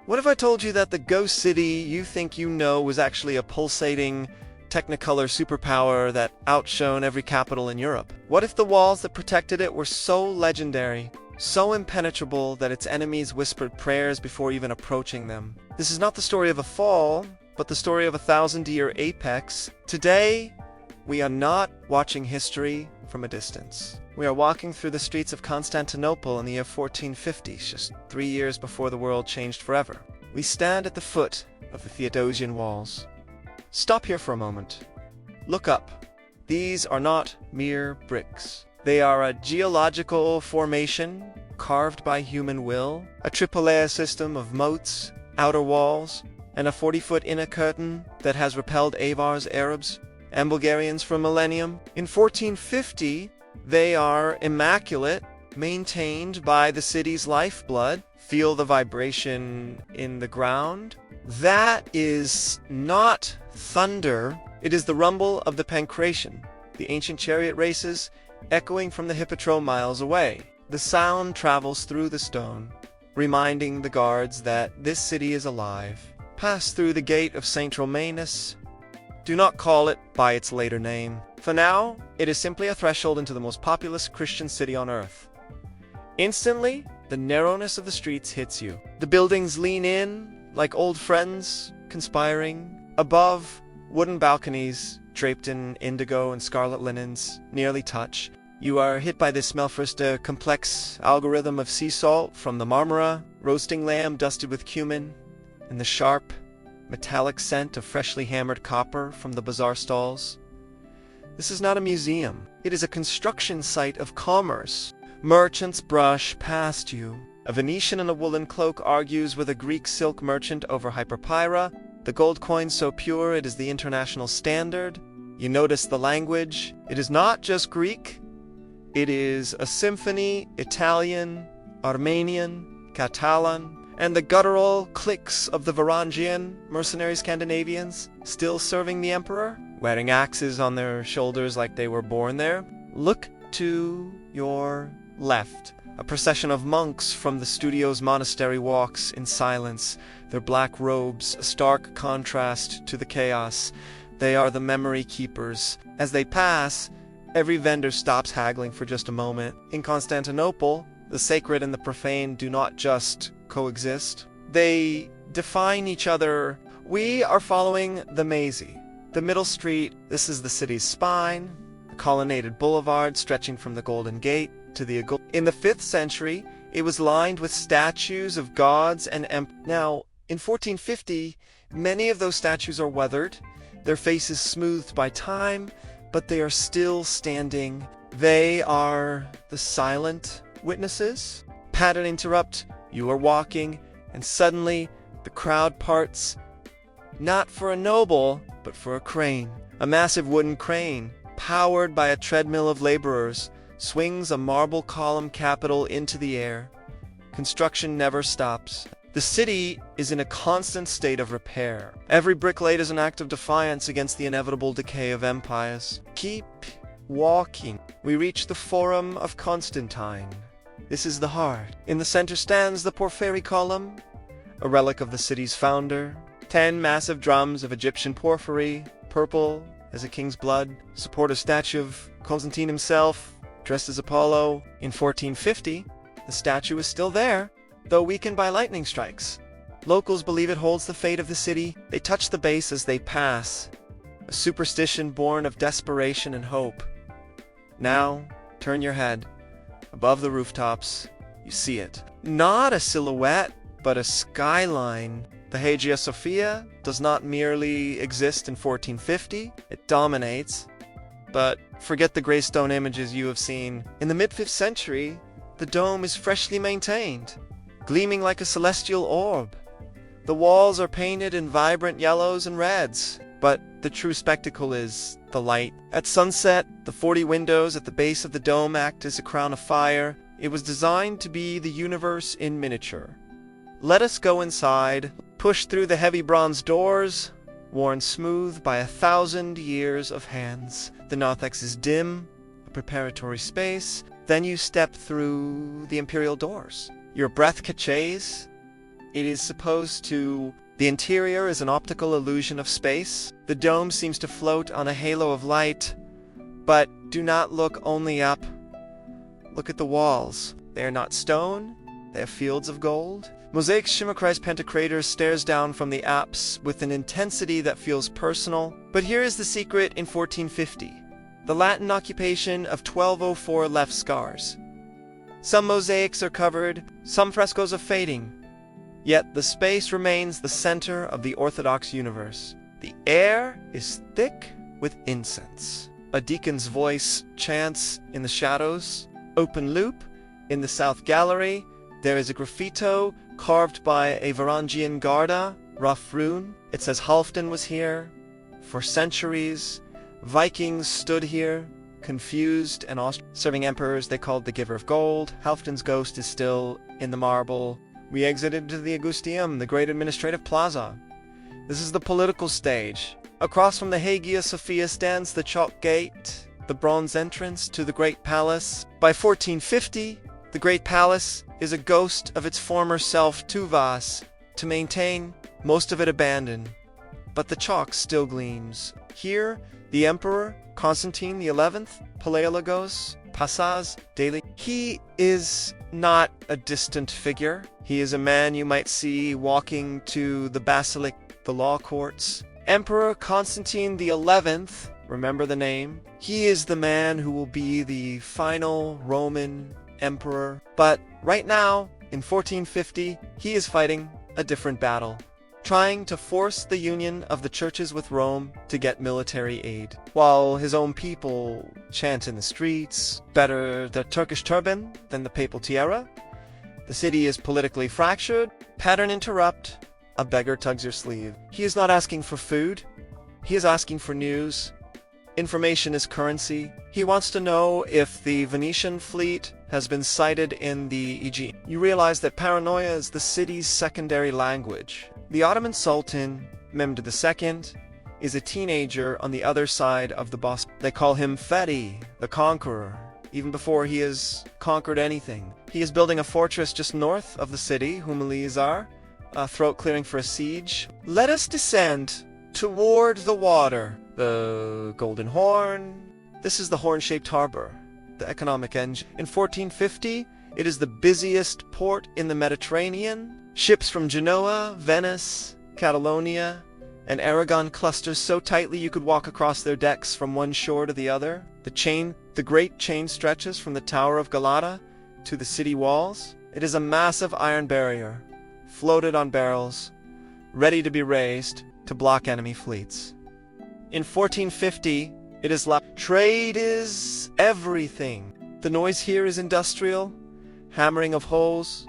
What if I told you that the ghost city you think you know was actually a pulsating technicolor superpower that outshone every capital in Europe? What if the walls that protected it were so legendary, so impenetrable that its enemies whispered prayers before even approaching them? This is not the story of a fall, but the story of a 1,000-year apex. Today, we are not watching history from a distance. We are walking through the streets of Constantinople in the year 1450, just 3 years before the world changed forever. We stand at the foot of the Theodosian walls. Stop here for a moment. Look up. These are not mere bricks. They are a geological formation carved by human will, a triple-layer system of moats, outer walls, and a 40-foot inner curtain that has repelled Avars, Arabs, and Bulgarians for a millennium. In 1450, they are immaculate, maintained by the city's lifeblood. Feel the vibration in the ground. That is not thunder. It is the rumble of the pancration, the ancient chariot races echoing from the hippodrome miles away. The sound travels through the stone, reminding the guards that this city is alive. Pass through the gate of St. Romanus. Do not call it by its later name. For now, it is simply a threshold into the most populous Christian city on earth. Instantly, the narrowness of the streets hits you. The buildings lean in, like old friends, conspiring. Above, wooden balconies, draped in indigo and scarlet linens, nearly touch. You are hit by this smell. First, a complex algorithm of sea salt from the Marmara, roasting lamb dusted with cumin, and the sharp, metallic scent of freshly hammered copper from the bazaar stalls. This is not a museum. It is a construction site of commerce. Merchants brush past you. A Venetian in a woolen cloak argues with a Greek silk merchant over hyperpyra, the gold coin so pure it is the international standard. You notice the language. It is not just Greek. It is a symphony, Italian, Armenian, Catalan, and the guttural cliques of the Varangian mercenary Scandinavians, still serving the emperor, wearing axes on their shoulders like they were born there. Look to your left. A procession of monks from the studio's monastery walks in silence, their black robes a stark contrast to the chaos. They are the memory keepers. As they pass, every vendor stops haggling for just a moment. In Constantinople, the sacred and the profane do not just coexist. They define each other. We are following the Mazy, the middle street. This is the city's spine, a colonnaded boulevard stretching from the Golden Gate to the Agul. In the 5th century, it was lined with statues of gods and emperors. Now, in 1450, many of those statues are weathered, their faces smoothed by time, but they are still standing. They are the silent witnesses. Pattern interrupt. You are walking, and suddenly the crowd parts, not for a noble, but for a crane. A massive wooden crane, powered by a treadmill of laborers, swings a marble column capital into the air. Construction never stops. The city is in a constant state of repair. Every brick laid is an act of defiance against the inevitable decay of empires. Keep walking. We reach the Forum of Constantine. This is the heart. In the center stands the porphyry column, a relic of the city's founder. 10 massive drums of Egyptian porphyry, purple as a king's blood, support a statue of Constantine himself, dressed as Apollo. In 1450, the statue is still there, though weakened by lightning strikes. Locals believe it holds the fate of the city. They touch the base as they pass, a superstition born of desperation and hope. Now, turn your head. Above the rooftops, you see it. Not a silhouette, but a skyline. The Hagia Sophia does not merely exist in 1450, it dominates. But forget the gray stone images you have seen. In the mid-5th century, the dome is freshly maintained, gleaming like a celestial orb. The walls are painted in vibrant yellows and reds, but the true spectacle is the light. At sunset, the 40 windows at the base of the dome act as a crown of fire. It was designed to be the universe in miniature. Let us go inside, push through the heavy bronze doors, worn smooth by 1,000 years of hands. The narthex is dim, a preparatory space. Then you step through the imperial doors. Your breath catches It is supposed to... The interior is an optical illusion of space. The dome seems to float on a halo of light. But do not look only up. Look at the walls. They are not stone. They have fields of gold. Mosaic Shimakrais Pentacrator stares down from the apse with an intensity that feels personal. But here is the secret in 1450. The Latin occupation of 1204 left scars. Some mosaics are covered, some frescoes are fading. Yet the space remains the center of the Orthodox universe. The air is thick with incense. A deacon's voice chants in the shadows. Open loop, in the south gallery, there is a graffito carved by a Varangian Garda, rough rune. It says Halfdan was here. For centuries, Vikings stood here, confused and serving emperors they called the Giver of Gold. Halfdan's ghost is still in the marble. We exited to the Augusteum, the great administrative plaza. This is the political stage. Across from the Hagia Sophia stands the Chalk Gate, the bronze entrance to the Great Palace. By 1450, the Great Palace is a ghost of its former self, Tuvas, to maintain, most of it abandoned. But the chalk still gleams. Here, the Emperor, Constantine XI, Palaiologos, Passas, daily. He is not a distant figure. He is a man you might see walking to the basilic, the law courts. Emperor Constantine XI, remember the name? He is the man who will be the final Roman emperor. But right now, in 1450, he is fighting a different battle, trying to force the union of the churches with Rome to get military aid, while his own people chant in the streets, better the Turkish turban than the papal tiara. The city is politically fractured, pattern interrupt, a beggar tugs your sleeve. He is not asking for food, he is asking for news. Information is currency. He wants to know if the Venetian fleet has been sighted in the Aegean. You realize that paranoia is the city's secondary language. The Ottoman Sultan, Mehmed II, is a teenager on the other side of the Bosphorus. They call him Fethi, the Conqueror, even before he has conquered anything. He is building a fortress just north of the city, Humalizar, throat clearing for a siege. Let us descend toward the water. The Golden Horn. This is the horn-shaped harbor, the economic engine. In 1450, it is the busiest port in the Mediterranean. Ships from Genoa, Venice, Catalonia, and Aragon cluster so tightly you could walk across their decks from one shore to the other. The great chain stretches from the Tower of Galata to the city walls. It is a massive iron barrier, floated on barrels, ready to be raised to block enemy fleets. In 1450, it is like trade is everything. The noise here is industrial, hammering of holes,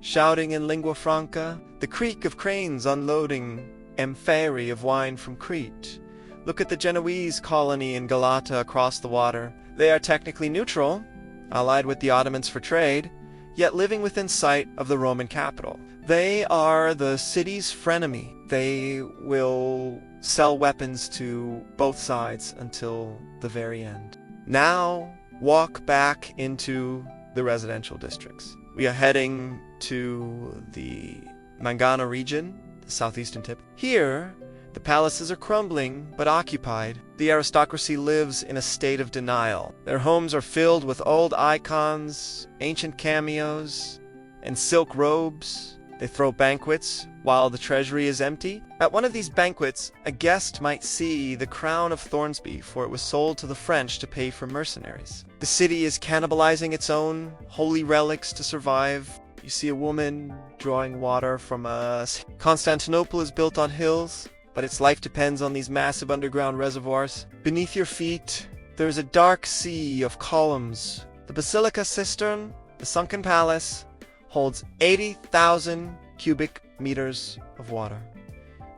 shouting in lingua franca, the creak of cranes unloading amphorae of wine from Crete. Look at the Genoese colony in Galata across the water. They are technically neutral, allied with the Ottomans for trade, yet living within sight of the Roman capital. They are the city's frenemy. They will sell weapons to both sides until the very end. Now, walk back into the residential districts. We are heading to the Mangana region, the southeastern tip. Here, the palaces are crumbling but occupied. The aristocracy lives in a state of denial. Their homes are filled with old icons, ancient cameos, and silk robes. They throw banquets while the treasury is empty. At one of these banquets, a guest might see the crown of Thornsby, for it was sold to the French to pay for mercenaries. The city is cannibalizing its own holy relics to survive. You see a woman drawing water from a... Constantinople is built on hills, but its life depends on these massive underground reservoirs. Beneath your feet, there is a dark sea of columns. The Basilica Cistern, the sunken palace, holds 80,000 cubic meters of water.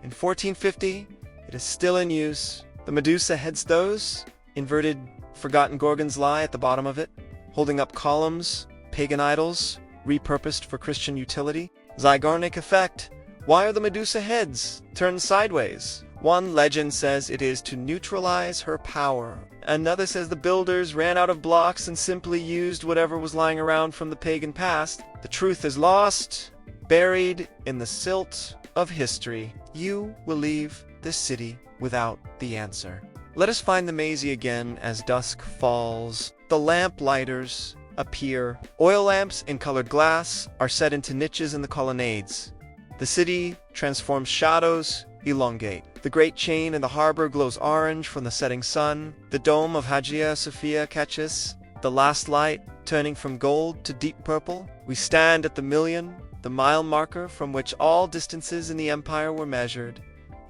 In 1450, it is still in use. The Medusa heads those. Inverted, forgotten gorgons lie at the bottom of it, holding up columns, pagan idols, repurposed for Christian utility. Zygarnik effect. Why are the Medusa heads turned sideways? One legend says it is to neutralize her power. Another says the builders ran out of blocks and simply used whatever was lying around from the pagan past. The truth is lost, Buried in the silt of history, you will leave this city without the answer. Let us find the mazy again as dusk falls. The lamplighters appear. Oil lamps in colored glass are set into niches in the colonnades. The city transforms, shadows elongate. The great chain in the harbor glows orange from the setting sun. The dome of Hagia Sophia catches the last light, turning from gold to deep purple. We stand at the million, the mile marker from which all distances in the empire were measured.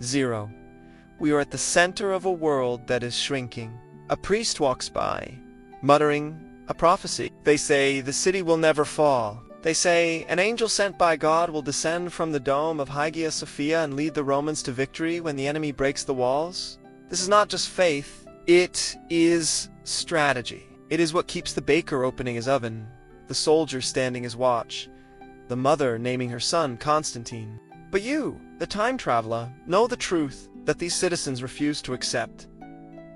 0. We are at the center of a world that is shrinking. A priest walks by, muttering a prophecy. They say the city will never fall. They say an angel sent by God will descend from the dome of Hagia Sophia and lead the Romans to victory when the enemy breaks the walls. This is not just faith, it is strategy. It is what keeps the baker opening his oven, the soldier standing his watch, the mother naming her son Constantine. But you, the time traveler, know the truth that these citizens refuse to accept.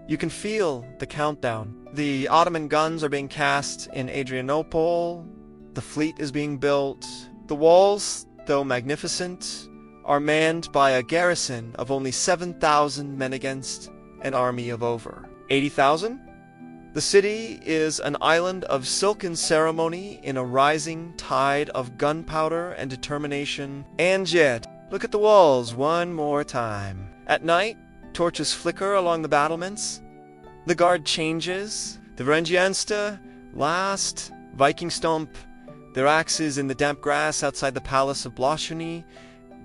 You can feel the countdown. The Ottoman guns are being cast in Adrianople. The fleet is being built. The walls, though magnificent, are manned by a garrison of only 7,000 men against an army of over 80,000. The city is an island of silken ceremony in a rising tide of gunpowder and determination. And yet, look at the walls one more time. At night, torches flicker along the battlements. The guard changes. The Varangiansta last. Viking stomp their axes in the damp grass outside the palace of Blosheny.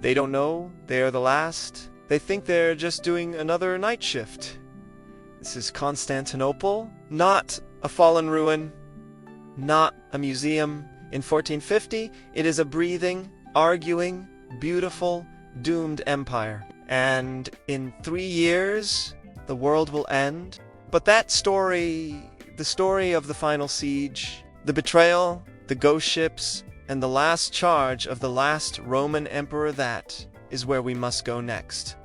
They don't know they are the last. They think they're just doing another night shift. This is Constantinople, not a fallen ruin, not a museum. In 1450, it is a breathing, arguing, beautiful, doomed empire. And in 3 years, the world will end. But that story, the story of the final siege, the betrayal, the ghost ships, and the last charge of the last Roman emperor, that is where we must go next.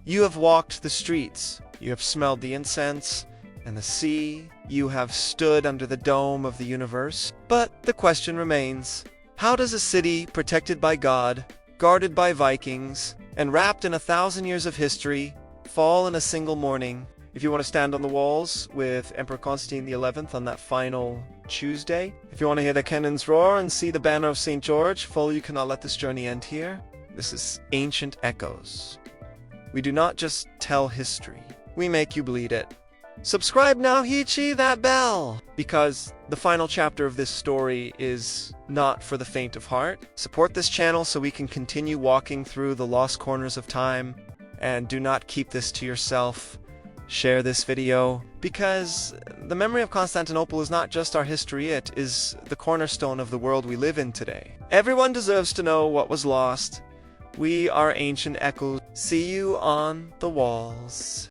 You have walked the streets. You have smelled the incense and the sea. You have stood under the dome of the universe. But the question remains, how does a city protected by God, guarded by Vikings, and wrapped in 1,000 years of history fall in a single morning? If you want to stand on the walls with Emperor Constantine XI on that final Tuesday, if you want to hear the cannons roar and see the banner of St. George, follow You Cannot Let This Journey End Here. This is Ancient Echoes. We do not just tell history, we make you bleed it. Subscribe now, Hichi, that bell! Because the final chapter of this story is not for the faint of heart. Support this channel so we can continue walking through the lost corners of time. And do not keep this to yourself. Share this video, because the memory of Constantinople is not just our history, it is the cornerstone of the world we live in today. Everyone deserves to know what was lost. We are Ancient Echoes. See you on the walls.